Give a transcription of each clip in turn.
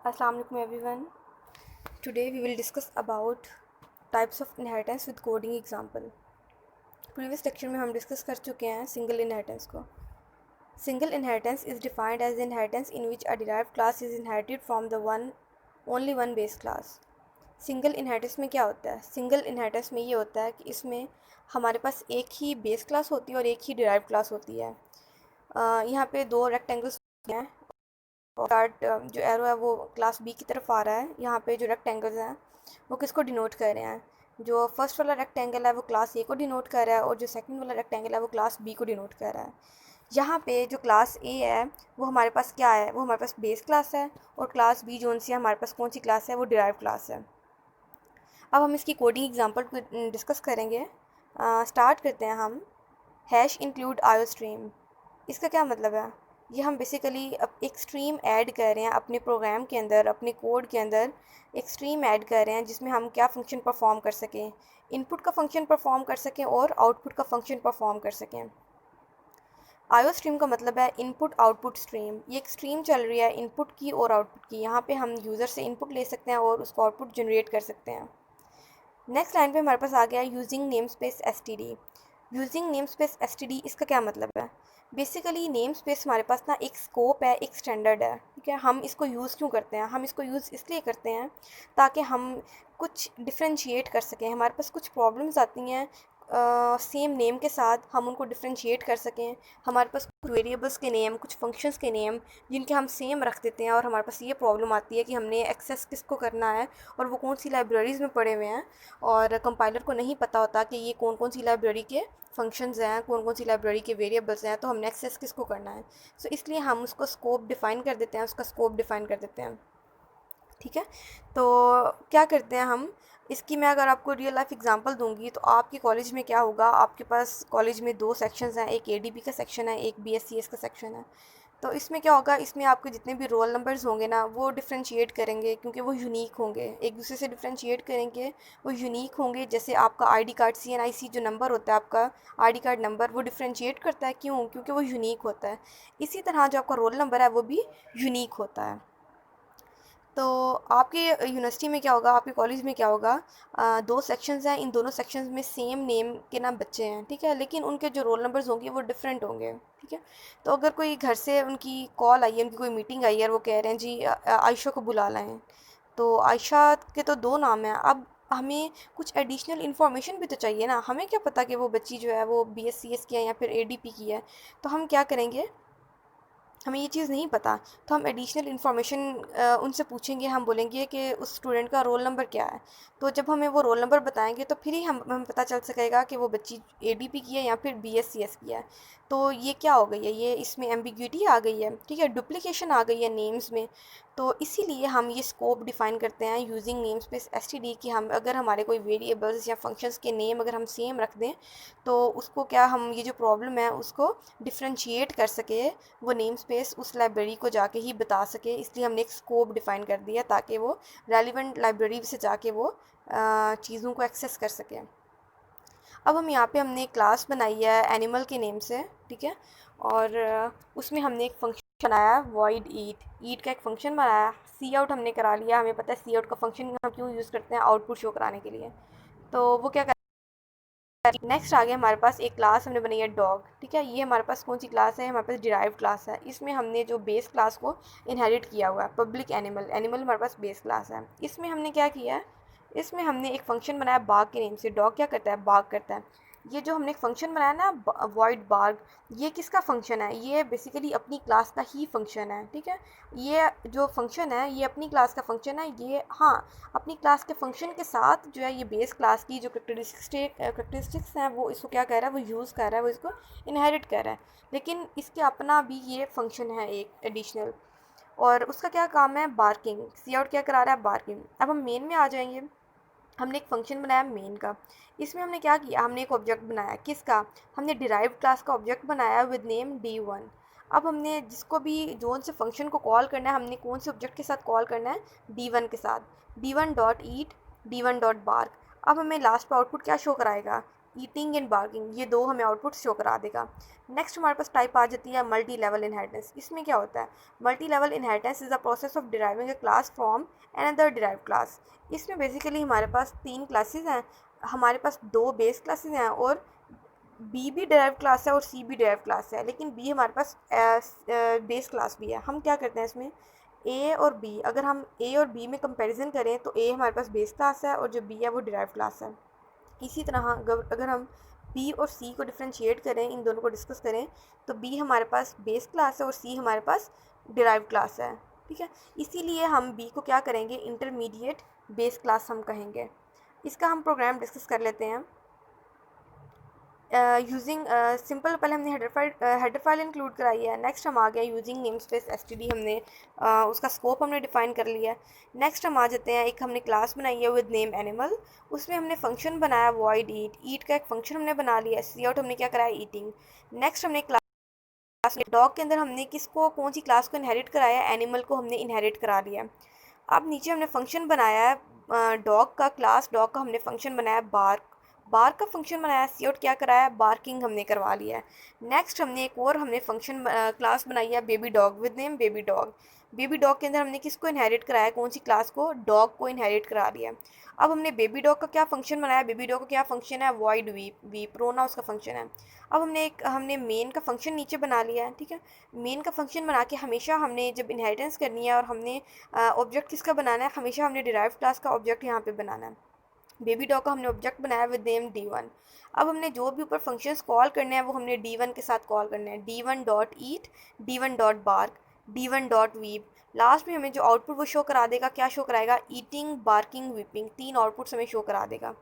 Assalamu alaikum everyone. Today we will discuss about types of inheritance with coding example. Previous lecture में हम discuss कर चुके हैं single inheritance को. Single inheritance is defined as inheritance in which a derived class is inherited from the only one base class. Single inheritance में क्या होता है? सिंगल इनहेरिटेंस में ये होता है कि इसमें हमारे पास एक ही बेस क्लास होती है और एक ही डिराइव्ड क्लास होती है. यहाँ पे दो रेक्टेंगल्स हैं और जो एरो है वो क्लास बी की तरफ आ रहा है. यहाँ पे जो रेक्टेंगल्स हैं वो किसको डिनोट कर रहे हैं? जो फर्स्ट वाला रेक्टेंगल है वो क्लास ए को डिनोट कर रहा है और जो सेकंड वाला रेक्टेंगल है वो क्लास बी को डिनोट कर रहा है. यहाँ पे जो क्लास ए है वो हमारे पास क्या है? वो हमारे पास बेस क्लास है और क्लास बी जो सी है हमारे पास कौन सी क्लास है? वो डिराइव क्लास है. अब हम इसकी कोडिंग एग्जांपल को डिस्कस करेंगे. स्टार्ट करते हैं हम. हैश इंक्लूड आयो स्ट्रीम. इसका क्या मतलब है? ये हम बेसिकली अब एक स्ट्रीम ऐड कर रहे हैं अपने प्रोग्राम के अंदर, अपने कोड के अंदर एक स्ट्रीम ऐड कर रहे हैं जिसमें हम क्या फ़ंक्शन परफॉर्म कर सकें, इनपुट का फ़ंक्शन परफॉर्म कर सकें और आउटपुट का फ़ंक्शन परफॉर्म कर सकें. आयो स्ट्रीम का मतलब है इनपुट आउटपुट स्ट्रीम. ये एक स्ट्रीम चल रही है इनपुट की और आउटपुट की. यहाँ पे हम यूज़र से इनपुट ले सकते हैं और उसको आउटपुट जनरेट कर सकते हैं. नेक्स्ट लाइन पे हमारे पास आ गया using name space S T D. Using name space S T D इसका क्या मतलब है? बेसिकली नेम स्पेस हमारे पास ना एक स्कोप है, एक स्टैंडर्ड है. ठीक है, हम इसको यूज़ क्यों करते हैं? हम इसको यूज़ इसलिए करते हैं ताकि हम कुछ डिफ्रेंशिएट कर सकें. हमारे पास कुछ प्रॉब्लम्स आती हैं सेम नेम के साथ, हम उनको डिफ्रेंशिएट कर सकें. हमारे पास कुछ वेरिएबल्स के नेम, कुछ फंक्शंस के नेम जिनके हम सेम रख देते हैं और हमारे पास ये प्रॉब्लम आती है कि हमने एक्सेस किसको करना है और वो कौन सी लाइब्रेरीज़ में पड़े हुए हैं और कंपाइलर को नहीं पता होता कि ये कौन कौन सी लाइब्रेरी के फंक्शंस हैं, कौन कौन सी लाइब्रेरी के वेरिएबल्स हैं, तो हमने एक्सेस किसको करना है. सो इसलिए हम उसको स्कोप डिफ़ाइन कर देते हैं, उसका स्कोप डिफ़ाइन कर देते हैं. ठीक है, तो क्या करते हैं हम इसकी, मैं अगर आपको रियल लाइफ एग्जांपल दूंगी तो आपके कॉलेज में क्या होगा, आपके पास कॉलेज में दो सेक्शंस हैं, एक एडीपी का सेक्शन है, एक बीएससीएस का सेक्शन है. तो इसमें क्या होगा, इसमें आपके जितने भी रोल नंबर्स होंगे ना वो डिफ्रेंशिएट करेंगे क्योंकि वो यूनिक होंगे, एक दूसरे से डिफ्रेंशिएट करेंगे, वो यूनिक होंगे. जैसे आपका आईडी कार्ड सीएनआईसी जो नंबर होता है, आपका आईडी कार्ड नंबर, वो डिफ्रेंशिएट करता है. क्यों? क्योंकि वो यूनिक होता है. इसी तरह जो आपका रोल नंबर है वो भी यूनिक होता है. तो आपके यूनिवर्सिटी में क्या होगा, आपके कॉलेज में क्या होगा, दो सेक्शंस हैं, इन दोनों सेक्शंस में सेम नेम के ना बच्चे हैं. ठीक है, लेकिन उनके जो रोल नंबर्स होंगे वो डिफरेंट होंगे. ठीक है, तो अगर कोई घर से उनकी कॉल आई है, उनकी कोई मीटिंग आई है और वो कह रहे हैं जी आयशा को बुला लाएं, तो आयशा के तो दो नाम हैं. अब हमें कुछ एडिशनल इन्फॉर्मेशन भी तो चाहिए ना. हमें क्या पता कि वो बच्ची जो है वो बीएससीएस की है या फिर एडीपी की है. तो हम क्या करेंगे, हमें ये चीज़ नहीं पता, तो हम एडिशनल इन्फॉर्मेशन उनसे पूछेंगे. हम बोलेंगे कि उस स्टूडेंट का रोल नंबर क्या है. तो जब हमें वो रोल नंबर बताएंगे तो फिर ही हमें पता चल सकेगा कि वो बच्ची एडीपी की है या फिर बीएससीएस की है. तो ये क्या हो गई है, ये इसमें एम्बिग्यूटी आ गई है. ठीक है, डुप्लीकेशन आ गई है नेम्स में. तो इसीलिए हम ये स्कोप डिफ़ाइन करते हैं using name space S T D कि हम अगर हमारे कोई वेरिएबल्स या फंक्शंस के नेम अगर हम सेम रख दें तो उसको क्या, हम ये जो प्रॉब्लम है उसको डिफ्रेंशिएट कर सके, वो नेम स्पेस उस लाइब्रेरी को जाके ही बता सके. इसलिए हमने एक स्कोप डिफ़ाइन कर दिया ताकि वो रेलिवेंट लाइब्रेरी से जाके वो चीज़ों को एक्सेस कर सके. अब हम यहाँ पे हमने एक क्लास बनाई है एनिमल के नेम से. ठीक है, और उसमें हमने एक फंक्शन बनाया वॉइड ईट. ईट का एक फंक्शन बनाया. सी आउट हमने करा लिया. हमें पता है सी आउट का फंक्शन हम क्यों यूज़ करते हैं, आउटपुट शो कराने के लिए. तो वो क्या कर, नेक्स्ट आ गया हमारे पास एक क्लास हमने बनाई है डॉग. ठीक है, ये हमारे पास कौन सी क्लास है, हमारे पास डिराइव क्लास है. इसमें हमने जो बेस क्लास को इनहेरिट किया हुआ है, पब्लिक एनिमल. एनिमल हमारे पास बेस क्लास है. इसमें हमने क्या किया है, इसमें हमने एक फंक्शन बनाया बाग के नेम से. डॉग क्या करता है, बाग करता है. ये जो हमने एक फंक्शन बनाया ना वॉइड बाग, ये किसका फंक्शन है, ये बेसिकली अपनी क्लास का ही फंक्शन है. ठीक है, ये जो फंक्शन है ये अपनी क्लास का फंक्शन है. ये हाँ, अपनी क्लास के फंक्शन के साथ जो है ये बेस क्लास की जो करेक्टरिस्टिक्स हैं वो इसको क्या कर रहा है, वो यूज़ कर रहा है, वो इसको इनहेरिट कर रहा है. लेकिन इसके अपना भी ये फंक्शन है एक एडिशनल, और उसका क्या काम है, बार्किंग. सी आउट क्या करा रहा है, बार्किंग. अब हम मेन में आ जाएंगे. हमने एक फंक्शन बनाया मेन का. इसमें हमने क्या किया, हमने एक ऑब्जेक्ट बनाया. किसका, हमने डिराइव्ड क्लास का ऑब्जेक्ट बनाया विद नेम D1. अब हमने जिसको भी जोन से फंक्शन को कॉल करना है, हमने कौन से ऑब्जेक्ट के साथ कॉल करना है, D1 के साथ. D1 dot eat, D1 dot bark. अब हमें लास्ट पर आउटपुट क्या शो कराएगा, ईटिंग एंड बार्गिंग, ये दो हमें आउटपुट शो करा देगा। नेक्स्ट हमारे पास टाइप आ जाती है मल्टी लेवल इनहेरिटेंस। इसमें क्या होता है, multi level inheritance is the process of deriving a class from another derive class. इसमें बेसिकली हमारे पास 3 क्लासेस हैं, हमारे पास 2 बेस क्लासेस हैं और बी भी डिराइव क्लास है और सी भी डिराइव क्लास है, लेकिन बी हमारे पास बेस क्लास भी है। हम क्या करते हैं इसमें, ए और बी, अगर हम ए और बी में कंपैरिजन करें तो ए हमारे पास बेस क्लास है और जो बी है वो डिराइव क्लास है। इसी तरह अगर हम बी और सी को डिफ्रेंशिएट करें, इन दोनों को डिस्कस करें, तो बी हमारे पास बेस क्लास है और सी हमारे पास डिराइव क्लास है। ठीक है, इसीलिए हम बी को क्या करेंगे, इंटरमीडिएट बेस क्लास हम कहेंगे। इसका हम प्रोग्राम डिस्कस कर लेते हैं यूजिंग सिंपल। पहले हमने हेडर फाइल इंक्लूड कराई है। नेक्स्ट हम आ गया यूजिंग नेम स्पेस एसटीडी, हमने उसका स्कोप हमने डिफाइन कर लिया है। नेक्स्ट हम आ जाते हैं, एक हमने क्लास बनाई है विद नेम एनिमल, उसमें हमने फंक्शन बनाया वॉइड ईट का एक फंक्शन हमने बना लिया। सी आउट हमने क्या कराया, ईटिंग। नेक्स्ट हमने क्लास डॉग के अंदर हमने किसको, कौन सी क्लास को इनहेरिट कराया, एनिमल को हमने इनहेरिट करा लिया। अब नीचे हमने फंक्शन बनाया है डॉग का, क्लास डॉग का हमने फंक्शन बनाया बार्क, बार्क का फंक्शन बनाया, सी आउट क्या कराया, बार्किंग हमने करवा लिया है। नेक्स्ट हमने एक और हमने फंक्शन क्लास बनाई है baby dog with name baby dog. Baby dog के अंदर हमने किसको इनहेरिट कराया, कौन सी क्लास को, डॉग को इनहेरिट करा दिया। अब हमने बेबी डॉग का क्या फंक्शन बनाया, बेबी डॉग का क्या फंक्शन है, वॉइड वीप रोना उसका फंक्शन है। अब हमने मेन का फंक्शन नीचे बना लिया है। ठीक है, मेन का फंक्शन बना के हमेशा हमने जब इनहेरिटेंस करनी है और हमने ऑब्जेक्ट किसका बनाना है, हमेशा हमने डिराइव क्लास का ऑब्जेक्ट यहाँ पे बनाना है। बेबी डॉग का हमने ऑब्जेक्ट बनाया विद नेम D1। अब हमने जो भी ऊपर फंक्शंस कॉल करने हैं वो हमने D1 के साथ कॉल करने हैं, D1 dot eat, D1 dot bark, D1 dot weep. Last में हमें जो आउटपुट वो शो करा देगा, क्या शो कराएगा, ईटिंग बार्किंग वीपिंग, 3 आउटपुट्स हमें शो करा देगा।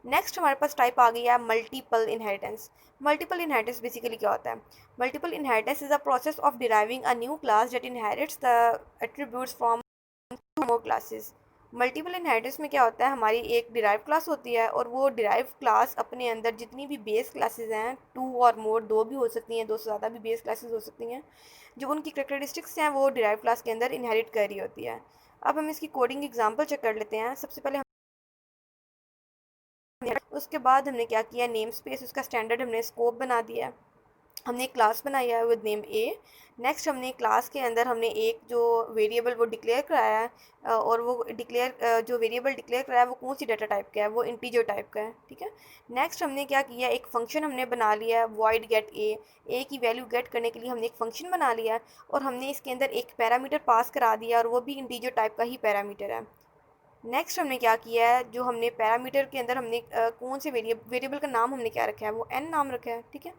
नेक्स्ट हमारे पास टाइप आ गई है multiple inheritance. Multiple inheritance basically क्या होता है, multiple inheritance is a process of deriving a new class that inherits the attributes from more classes. Multiple inheritance में क्या होता है, हमारी एक डिराइव क्लास होती है और वो डिराइव क्लास अपने अंदर जितनी भी बेस क्लासेस हैं, 2 और मोर, 2 भी हो सकती हैं, 2 से ज़्यादा भी बेस क्लासेस हो सकती हैं, जो उनकी करेक्टरिस्टिक्स हैं वो डिराइव क्लास के अंदर इनहेरिट कर रही होती है। अब हम इसकी कोडिंग एग्जांपल चेक कर लेते हैं। सबसे पहले उसके बाद हमने क्या किया, नेम स्पेस उसका स्टैंडर्ड हमने स्कोप बना दिया है। हमने एक क्लास बनाई है विद नेम ए। नेक्स्ट हमने क्लास के अंदर हमने एक जो वेरिएबल वो डिक्लेयर कराया है और वो डिक्लेयर जो वेरिएबल डिक्लेयर कराया है वो कौन सी डाटा टाइप का है, वो इंटीजर टाइप का है। ठीक है, नेक्स्ट हमने क्या किया, एक फंक्शन हमने बना लिया है वॉइड गेट ए की वैल्यू गेट करने के लिए हमने एक फंक्शन बना लिया है और हमने इसके अंदर एक पैरामीटर पास करा दिया और वो भी इंटीजर टाइप का ही पैरामीटर है। नेक्स्ट हमने क्या किया है, जो हमने पैरामीटर के अंदर हमने कौन से वेरिएबल का नाम हमने क्या रखा है, वो एन नाम रखा है। ठीक है,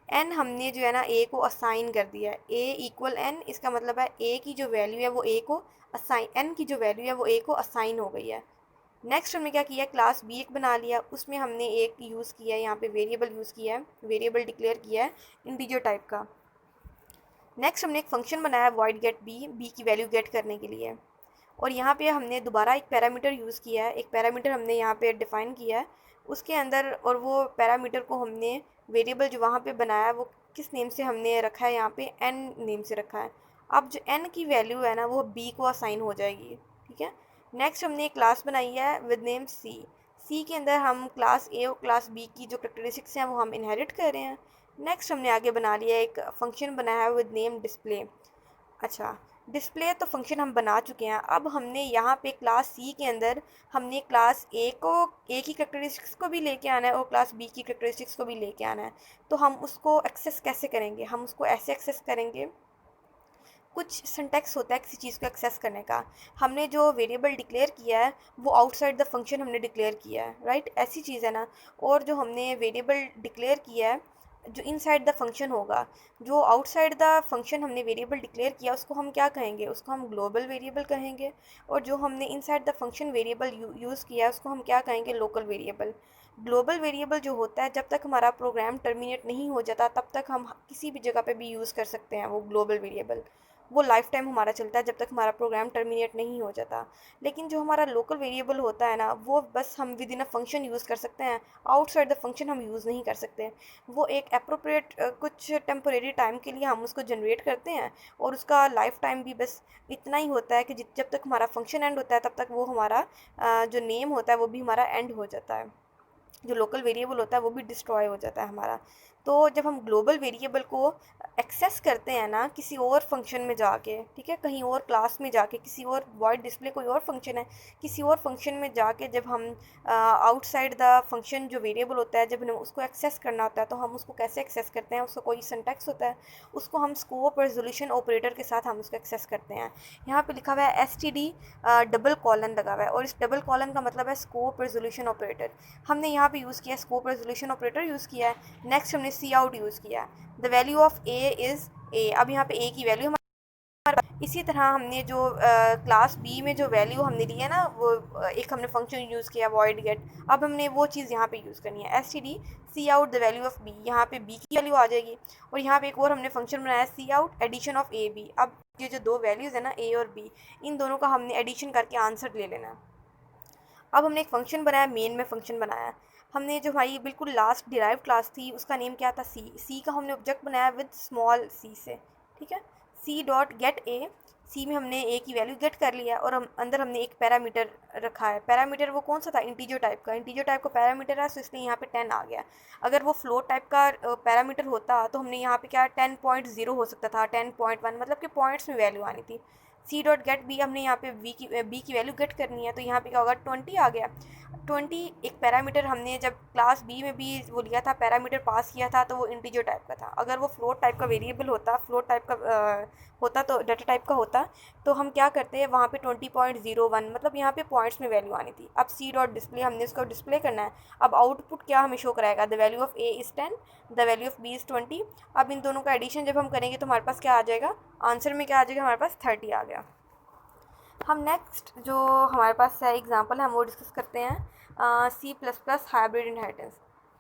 एन हमने जो है ना ए को असाइन कर दिया है, ए इक्वल एन, इसका मतलब है ए की जो वैल्यू है वो ए को असाइन, एन की जो वैल्यू है वो ए को असाइन हो गई है। नेक्स्ट हमने क्या किया, क्लास बी एक बना लिया, उसमें हमने एक यूज़ किया है, यहाँ पे वेरिएबल यूज़ किया है, वेरिएबल डिक्लेयर किया है इंटीजर टाइप का। नेक्स्ट हमने एक फंक्शन बनाया वॉइड गेट बी की वैल्यू गेट करने के लिए, और यहाँ पे हमने दोबारा एक पैरामीटर यूज़ किया है, एक पैरामीटर हमने यहाँ पे डिफ़ाइन किया है उसके अंदर, और वो पैरामीटर को हमने वेरिएबल जो वहाँ पे बनाया है वो किस नेम से हमने रखा है, यहाँ पे एन नेम से रखा है। अब जो एन की वैल्यू है ना वो बी को असाइन हो जाएगी। ठीक है, नेक्स्ट हमने एक क्लास बनाई है विद नेम सी के अंदर हम क्लास ए और क्लास बी की जो करेक्टरिस्टिक्स हैं वो हम इनहेरिट कर रहे हैं। नेक्स्ट हमने आगे बना लिया एक फंक्शन बनाया है विद नेम डिस्प्ले। अच्छा, डिस्प्ले तो फंक्शन हम बना चुके हैं। अब हमने यहाँ पे क्लास सी के अंदर हमने क्लास ए की करेक्टरिस्टिक्स को भी लेके आना है और क्लास बी की करेक्टरिस्टिक्स को भी लेके आना है। तो हम उसको एक्सेस कैसे करेंगे, हम उसको ऐसे एक्सेस करेंगे, कुछ सिंटैक्स होता है किसी चीज़ को एक्सेस करने का। हमने जो वेरिएबल डिक्लेयर किया है वो आउटसाइड द फंक्शन हमने डिक्लेयर किया है, राइट, ऐसी चीज़ है ना। और जो हमने वेरिएबल डिक्लेयर किया है जो इनसाइड द फंक्शन होगा, जो आउटसाइड द फंक्शन हमने वेरिएबल डिक्लेयर किया उसको हम क्या कहेंगे, उसको हम ग्लोबल वेरिएबल कहेंगे। और जो हमने inside the function variable use किया है उसको हम क्या कहेंगे, लोकल वेरिएबल। ग्लोबल वेरिएबल जो होता है जब तक हमारा प्रोग्राम टर्मिनेट नहीं हो जाता तब तक हम किसी भी जगह पे भी यूज़ कर सकते हैं वो ग्लोबल वेरिएबल, वो लाइफ टाइम हमारा चलता है जब तक हमारा प्रोग्राम टर्मिनेट नहीं हो जाता। लेकिन जो हमारा लोकल वेरिएबल होता है ना वो बस हम within a function use कर सकते हैं, आउटसाइड द फंक्शन हम यूज़ नहीं कर सकते। वो एक अप्रोप्रिएट कुछ टेम्पोरेरी टाइम के लिए हम उसको जनरेट करते हैं और उसका लाइफ टाइम भी बस इतना ही होता है कि जब तक हमारा फंक्शन एंड होता है तब तक वो हमारा जो नेम होता है वो भी हमारा एंड हो जाता है। जो लोकल वेरिएबल होता है वो भी डिस्ट्रॉय हो जाता है हमारा। तो जब हम ग्लोबल वेरिएबल को एक्सेस करते हैं ना किसी और फंक्शन में जाके, ठीक है, कहीं और क्लास में जाके, किसी और वॉइड डिस्प्ले कोई और फंक्शन है, किसी और फंक्शन में जाके जब हम आउटसाइड द फंक्शन जो वेरिएबल होता है जब हमें उसको एक्सेस करना होता है तो हम उसको कैसे एक्सेस करते हैं, उसका कोई सिंटैक्स होता है, उसको हम स्कोप रेजोल्यूशन ऑपरेटर के साथ हम उसको एक्सेस करते हैं। यहाँ पे लिखा हुआ है एसटीडी डबल कॉलन लगा हुआ है, और इस डबल कॉलन का मतलब है स्कोप रेजोल्यूशन ऑपरेटर। हमने यहाँ पे यूज़ किया स्कोप रेजोल्यूशन ऑपरेटर यूज़ किया है। नेक्स्ट हमने सी आउट यूज़ किया है, the value of A is a. अब यहाँ पे ए की वैल्यू, इसी तरह हमने जो क्लास बी में जो वैल्यू हमने ली है ना, वो एक हमने फंक्शन यूज़ किया वॉइड गेट। अब हमने वो चीज़ यहाँ पे यूज़ करनी है, S T D cout the value of B. यहाँ पे बी की वैल्यू आ जाएगी, और यहाँ पे एक और हमने फंक्शन बनाया C out addition of A B. अब ये जो दो वैल्यूज़ है ना ए और बी, इन दोनों का हमने एडिशन करके आंसर ले लेना है। अब हमने एक फ़ंक्शन बनाया, मेन में फ़ंक्शन बनाया। हमने जो हमारी बिल्कुल लास्ट डिराइव क्लास थी उसका नेम क्या था, सी। सी का हमने ऑब्जेक्ट बनाया विद स्मॉल सी से, ठीक है। सी डॉट गेट ए, सी में हमने ए की वैल्यू गेट कर लिया, और हम अंदर हमने एक पैरामीटर रखा है। पैरामीटर वो कौन सा था, इंटीजर टाइप का। इंटीजर टाइप का पैरामीटर है, तो इसलिए यहाँ पे 10 आ गया। अगर वो फ्लोट टाइप का पैरामीटर होता तो हमने यहाँ पे क्या 10.0 हो सकता था, 10.1, मतलब कि पॉइंट्स में वैल्यू आनी थी। सी डॉट गेट बी, हमने यहाँ पे बी की वैल्यू गेट करनी है, तो यहाँ पे क्या होगा 20 आ गया। 20 एक पैरामीटर, हमने जब क्लास बी में भी वो लिया था पैरामीटर पास किया था तो वो इंटीजर टाइप का था। अगर वो फ्लोट टाइप का वेरिएबल होता, फ्लोट टाइप का होता, तो डाटा टाइप का होता, तो हम क्या करते हैं वहाँ पे 20.01, मतलब यहाँ पे पॉइंट्स में वैल्यू आनी थी। अब सी डॉट डिस्प्ले, हमने उसको डिस्प्ले करना है। अब आउटपुट क्या हमें शो कराएगा, the value of A is 10, the value of B is 20। अब इन दोनों का एडिशन जब हम करेंगे तो हमारे पास क्या आ जाएगा, आंसर में क्या आ जाएगा, हमारे पास 30 आ गया। हम नेक्स्ट जो हमारे पास है एग्जांपल हम वो डिस्कस करते हैं, C plus plus hybrid inheritance.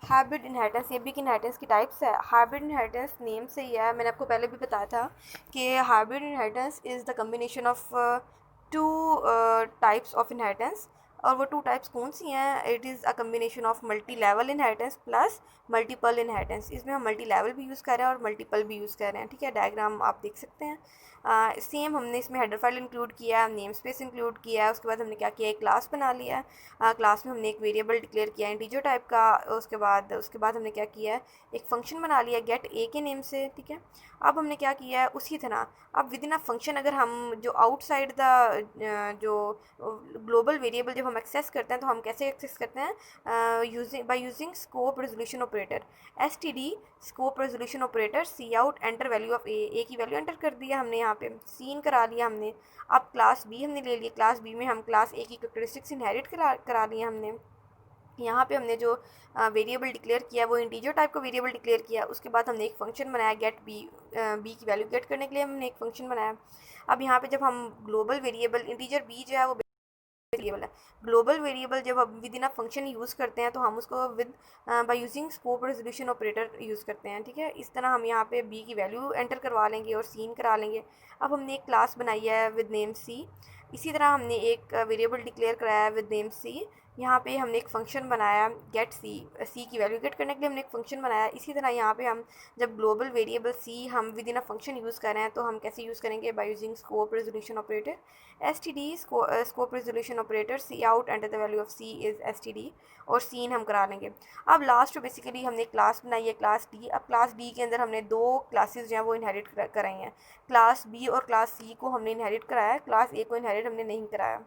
Hybrid inheritance ये भी कि इनहेरिटेंस की टाइप्स है। हाइब्रिड इनहेरिटेंस नेम से ही है, मैंने आपको पहले भी बताया था कि hybrid inheritance is the combination of two types of inheritance. और वो टू टाइप्स कौन सी हैं, it is a combination of multi level inheritance plus multiple inheritance. इसमें हम मल्टी लेवल भी यूज़ कर रहे हैं और मल्टीपल भी यूज़ कर रहे हैं, ठीक है। डायग्राम आप देख सकते हैं। सेम हमने इसमें हेडर फाइल इंक्लूड किया है, नेम स्पेस इंक्लूड किया है। उसके बाद हमने क्या किया, एक क्लास बना लिया है। क्लास में हमने एक वेरिएबल डिक्लेयर किया है इंटीजर टाइप का। उसके बाद हमने क्या किया है, एक फंक्शन बना लिया गेट ए के नेम से, ठीक है। अब हमने क्या किया है उसी तरह, अब विद इन अ फंक्शन अगर हम जो आउटसाइड द जो ग्लोबल वेरिएबल जब हम एक्सेस करते हैं तो हम कैसे एक्सेस करते हैं, using scope resolution operator, S T D scope resolution operator. C out enter value of A की वैल्यू एंटर कर दिया हमने, यहाँ पे सीन करा लिया हमने। अब क्लास बी हमने ले लिया, क्लास बी में हम क्लास ए की कैरेक्टरिस्टिक्स इनहेरिट करा लिया हमने। यहाँ पे हमने जो वेरिएबल डिक्लेयर किया वो इंटीजर टाइप का वेरिएबल डिक्लेयर किया। उसके बाद हमने एक फंक्शन बनाया गेट बी, बी की वैल्यू गेट करने के लिए हमने एक फंक्शन बनाया। अब यहाँ पे जब हम ग्लोबल वेरिएबल इंटीजर बी जो है वो वेरिएबल है, ग्लोबल वेरिएबल जब हम within a function use करते हैं तो हम उसको with by using scope resolution operator use करते हैं, ठीक है। इस तरह हम यहाँ पे बी की वैल्यू एंटर करवा लेंगे और सीन करा लेंगे। अब हमने एक क्लास बनाई है विद नेम सी। इसी तरह हमने एक वेरिएबल डिक्लेयर कराया है विद नेम सी। यहाँ पे हमने एक फंक्शन बनाया गेट सी, सी की वैल्यू गेट करने के लिए हमने एक फंक्शन बनाया। इसी तरह यहाँ पे हम जब ग्लोबल वेरिएबल सी हम within a function use कर रहे हैं तो हम कैसे यूज़ करेंगे, by using scope resolution operator, S T D scope resolution operator. C out enter the value of C is S T D, और cin हम करा लेंगे। अब लास्ट में बेसिकली हमने क्लास बनाई है क्लास डी। अब क्लास डी के अंदर हमने दो क्लासेस जो हैं वो इनहेरिट कराई हैं, क्लास बी और क्लास सी को हमने इनहेरिट कराया है, क्लास ए को इनहेरिट हमने नहीं कराया।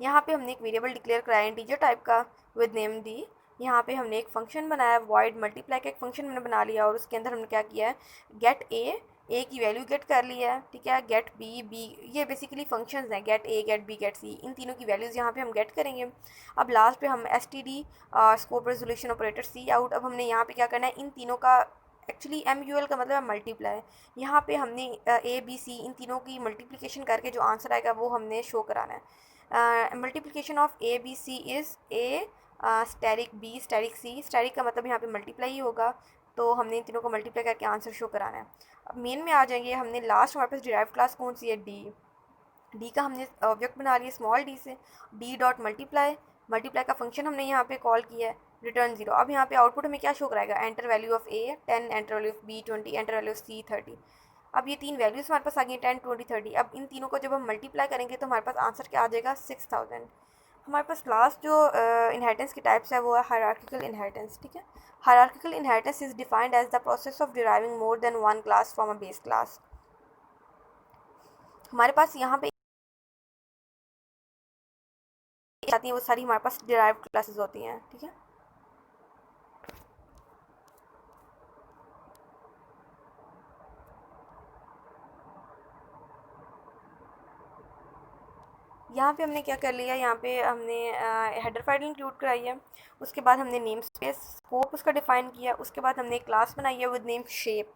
यहाँ पे हमने एक वेरिएबल डिक्लेयर कराया इंटीजर टाइप का विद नेम डी। यहाँ पे हमने एक फंक्शन बनाया वॉइड मल्टीप्लाई का एक फंक्शन हमने बना लिया, और उसके अंदर हमने क्या किया है गेट ए की वैल्यू गेट कर लिया है, ठीक है। गेट बी, बी ये बेसिकली फंक्शंस हैं, get A get B get C, इन तीनों की वैल्यूज़ यहाँ पे हम गेट करेंगे। अब लास्ट पे हम S T D scope resolution operator सी आउट। अब हमने यहाँ पे क्या करना है, इन तीनों का एक्चुअली एम यू एल का मतलब है मल्टीप्लाई। यहाँ पे हमने ए बी सी इन तीनों की मल्टीप्लिकेशन करके जो आंसर आएगा वो हमने शो कराना है। Multiplication of A B C is A asterisk B asterisk C. Asterisk का मतलब यहाँ पे मल्टीप्लाई ही होगा, तो हमने इन तीनों को मल्टीप्लाई करके आंसर शो कराना है। अब मेन में आ जाएंगे, हमने लास्ट हमारे पास डिराइव क्लास कौन सी है, डी। डी का हमने ऑब्जेक्ट बना लिया स्मॉल डी से, डी डॉट मल्टीप्लाई, मल्टीप्लाई का फंक्शन हमने यहाँ पे कॉल किया है, रिटर्न 0। अब यहाँ पे आउटपुट हमें क्या शो कराएगा, enter value of A 10, enter value of B 20, enter value of C 30। अब ये तीन वैल्यूज़ हमारे पास आ गई 10, 20, 30। अब इन तीनों को जब हम मल्टीप्लाई करेंगे तो हमारे पास आंसर क्या आ जाएगा 6000। हमारे पास लास्ट जो इनहेरिटेंस की टाइप्स है वो है हायरार्किकल इनहेरिटेंस, ठीक है। Hierarchical inheritance is defined as the process of deriving more than one class from a base class. हमारे पास यहाँ पे आती हैं वो सारी हमारे पास डिराइव्ड क्लासेस होती हैं, ठीक है। यहाँ पे हमने क्या कर लिया, यहाँ पे हमने हेडर फाइल इंक्लूड कराई है, उसके बाद हमने नेम स्पेस स्कोप उसका डिफाइन किया, उसके बाद हमने एक क्लास बनाई है विद नेम शेप।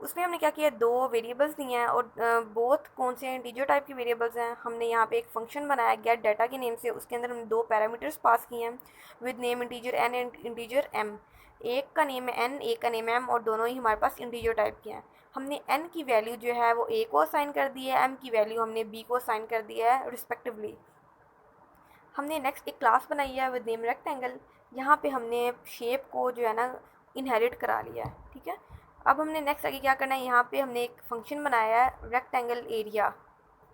उसमें हमने क्या किया, दो वेरिएबल्स दिए हैं और बोथ कौन से इंटीजर टाइप के वेरिएबल्स हैं। हमने यहाँ पे एक फंक्शन बनाया गेट डाटा के नेम से, उसके अंदर हमने दो पैरामीटर्स पास किए हैं with name integer N and integer M. एक का नेम है एन, एक का नेम है एम, और दोनों ही हमारे पास इंटीजर टाइप के हैं। हमने एन की वैल्यू जो है वो ए को असाइन कर दी है, एम की वैल्यू हमने बी को असाइन कर दिया है रिस्पेक्टिवली। हमने नेक्स्ट एक क्लास बनाई है विद नेम रेक्टेंगल। यहाँ पे हमने शेप को जो है ना इनहेरिट करा लिया है, ठीक है। अब हमने नेक्स्ट आगे क्या करना है, यहाँ पे हमने एक फंक्शन बनाया है रेक्टेंगल एरिया,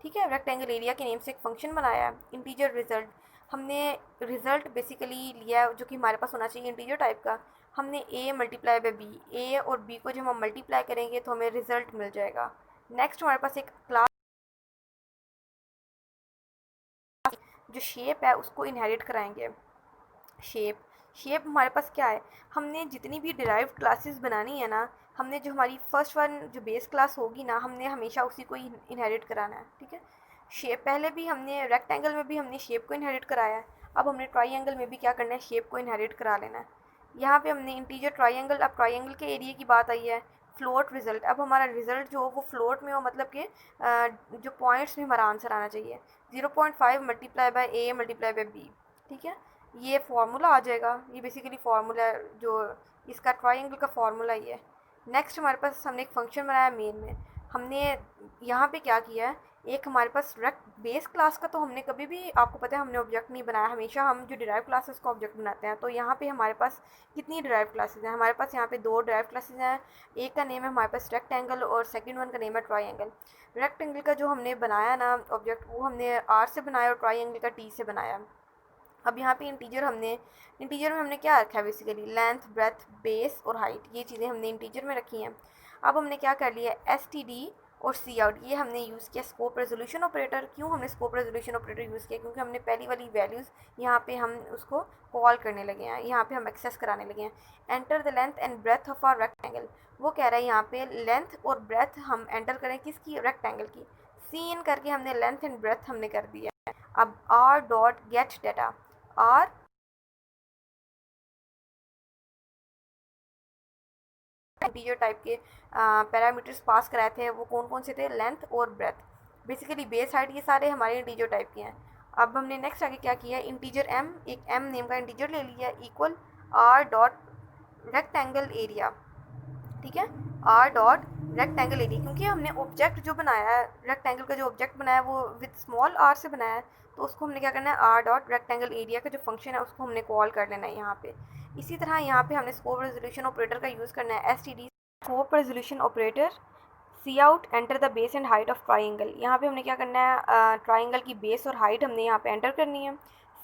ठीक है। रेक्टेंगल एरिया के नेम से एक फंक्शन बनाया है इंटीजर रिजल्ट। हमने रिजल्ट बेसिकली लिया है जो कि हमारे पास होना चाहिए इंटीजर टाइप का। हमने ए मल्टीप्लाई बाय बी, ए और बी को जब हम मल्टीप्लाई करेंगे तो हमें रिजल्ट मिल जाएगा। नेक्स्ट हमारे पास एक क्लास जो शेप है उसको इनहेरिट कराएंगे। शेप शेप हमारे पास क्या है, हमने जितनी भी डिराइव्ड क्लासेस बनानी है ना, हमने जो हमारी फर्स्ट वन जो बेस क्लास होगी ना, हमने हमेशा उसी को ही इनहेरिट कराना है, ठीक है। शेप पहले भी हमने रेक्टेंगल में भी हमने शेप को इनहेरिट कराया है, अब हमने ट्राइंगल में भी क्या करना है, शेप को इनहेरिट करा लेना है। यहाँ पे हमने इंटीजर ट्राइंगल, अब ट्राइंगल के एरिया की बात आई है। फ्लोट रिजल्ट, अब हमारा रिजल्ट जो हो वो फ्लोट में हो, मतलब कि जो पॉइंट्स में हमारा आंसर आना चाहिए। 0.5 multiply by A multiply by B, ठीक है। ये फार्मूला आ जाएगा, ये बेसिकली फार्मूला है जो इसका ट्राइंगल का फार्मूला ही है। नेक्स्ट हमारे पास हमने एक फंक्शन बनाया मेन में। हमने यहाँ पे क्या किया है, एक हमारे पास बेस क्लास का तो हमने कभी भी, आपको पता है, हमने ऑब्जेक्ट नहीं बनाया, हमेशा हम जो डिराइव क्लासेस का ऑब्जेक्ट बनाते हैं। तो यहाँ पे हमारे पास कितनी डिराइव क्लासेस हैं, हमारे पास यहाँ पे दो डिराइव क्लासेस हैं। एक का नेम है हमारे पास रेक्टेंगल और सेकंड वन का नेम है ट्राइंगल। रेक्टेंगल का जो हमने बनाया ना ऑब्जेक्ट, वो हमने आर से बनाया और ट्राइंगल का टी से बनाया। अब यहाँ पे इंटीजर में हमने क्या रखा है, बेसिकली लेंथ, ब्रेथ, बेस और हाइट, ये चीज़ें हमने इंटीजर में रखी हैं। अब हमने क्या कर लिया, एस टी डी और सी आउट, ये हमने यूज़ किया स्कोप रेजोल्यूशन ऑपरेटर। क्यों हमने स्कोप रेजोल्यूशन ऑपरेटर यूज़ किया, क्योंकि हमने पहली वाली वैल्यूज़ यहाँ पे हम उसको कॉल करने लगे हैं, यहाँ पे हम एक्सेस कराने लगे हैं। Enter the length and breadth of a rectangle, वो कह रहा है यहाँ पे लेंथ और ब्रेथ हम एंटर करें किसकी, रेक्टेंगल की। सी इन करके हमने लेंथ एंड ब्रेथ हमने कर दिया है। अब R dot get data, R integer type के पैरामीटर्स पास कराए थे, वो कौन कौन से थे, लेंथ और ब्रेथ, बेसिकली बेस हाइट, ये सारे हमारे इंटीजर टाइप के हैं। अब हमने नेक्स्ट आगे क्या किया, इंटीजर एम, एक एम नेम का इंटीजर ले लिया, equal R dot rectangle area, ठीक है। आर डॉट रेक्टेंगल एरिया, क्योंकि हमने ऑब्जेक्ट जो बनाया है, रेक्टेंगल का जो ऑब्जेक्ट बनाया है वो विद स्मॉल आर से बनाया है, तो उसको हमने क्या करना है, आर डॉट रेक्टेंगल एरिया का जो फंक्शन है उसको हमने कॉल कर लेना है यहाँ पे। इसी तरह यहाँ पे हमने स्कोप रेजोल्यूशन ऑपरेटर का यूज़ करना है, S T D scope resolution operator. C out enter the base and height of triangle, यहाँ पे हमने क्या करना है, ट्राइंगल की बेस और हाइट हमने यहाँ पे एंटर करनी है।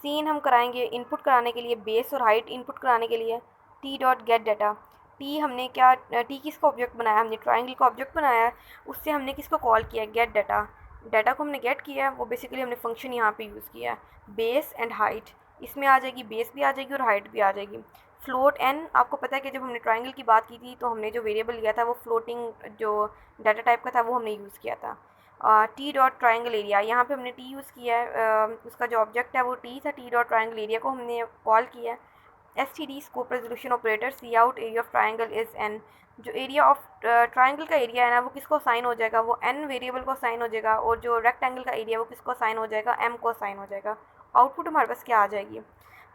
सीन हम कराएंगे इनपुट कराने के लिए, बेस और हाइट इनपुट कराने के लिए। T dot get data, T हमने क्या, टी किसका ऑब्जेक्ट बनाया, हमने ट्राइंगल का ऑब्जेक्ट बनाया है, उससे हमने किसको कॉल किया, गेट डाटा, डाटा को हमने गेट किया है, वो बेसिकली हमने फंक्शन यहाँ पे यूज़ किया है। बेस एंड हाइट, इसमें आ जाएगी, बेस भी आ जाएगी और हाइट भी आ जाएगी। फ्लोट एन, आपको पता है कि जब हमने ट्राइंगल की बात की थी तो हमने जो वेरिएबल लिया था वो फ्लोटिंग जो डाटा टाइप का था वो हमने यूज़ किया था। टी डॉट ट्राइंगल एरिया, यहाँ पे हमने टी यूज़ किया है, उसका जो ऑब्जेक्ट है वो टी था, टी डॉट ट्राइंगल एरिया को हमने कॉल किया है। S T D scope resolution operator, C out area of triangle is an, जो एरिया ऑफ ट्राइंगल का एरिया है ना वो किसको साइन हो जाएगा, वो एन वेरिएबल को साइन हो जाएगा, और जो रेक्टेंगल का एरिया वो किसको साइन हो जाएगा, एम को साइन हो जाएगा। आउटपुट हमारे पास क्या आ जाएगी,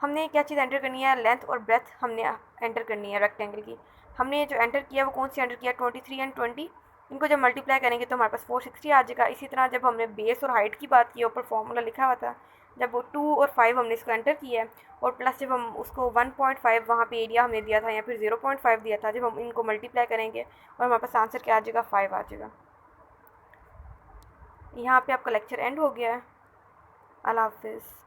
हमने क्या चीज़ एंटर करनी है, लेंथ और ब्रेथ हमने एंटर करनी है रेक्टेंगल की। हमने जो एंटर किया वो कौन सी एंटर किया, 23 एंड 20, इनको जब मल्टीप्लाई करेंगे तो हमारे पास 460 आ जाएगा। इसी तरह जब हमने बेस और हाइट की बात की, ऊपर फॉर्मूला लिखा हुआ था, जब वो 2 और 5 हमने इसको एंटर किया है, और प्लस जब हम उसको 1.5 वहाँ पे एरिया हमने दिया था या फिर 0.5 दिया था, जब हम इनको मल्टीप्लाई करेंगे और हमारे पास आंसर क्या आ जाएगा, 5 आ जाएगा। यहाँ पे आपका लेक्चर एंड हो गया है। अल्लाह हाफिज़।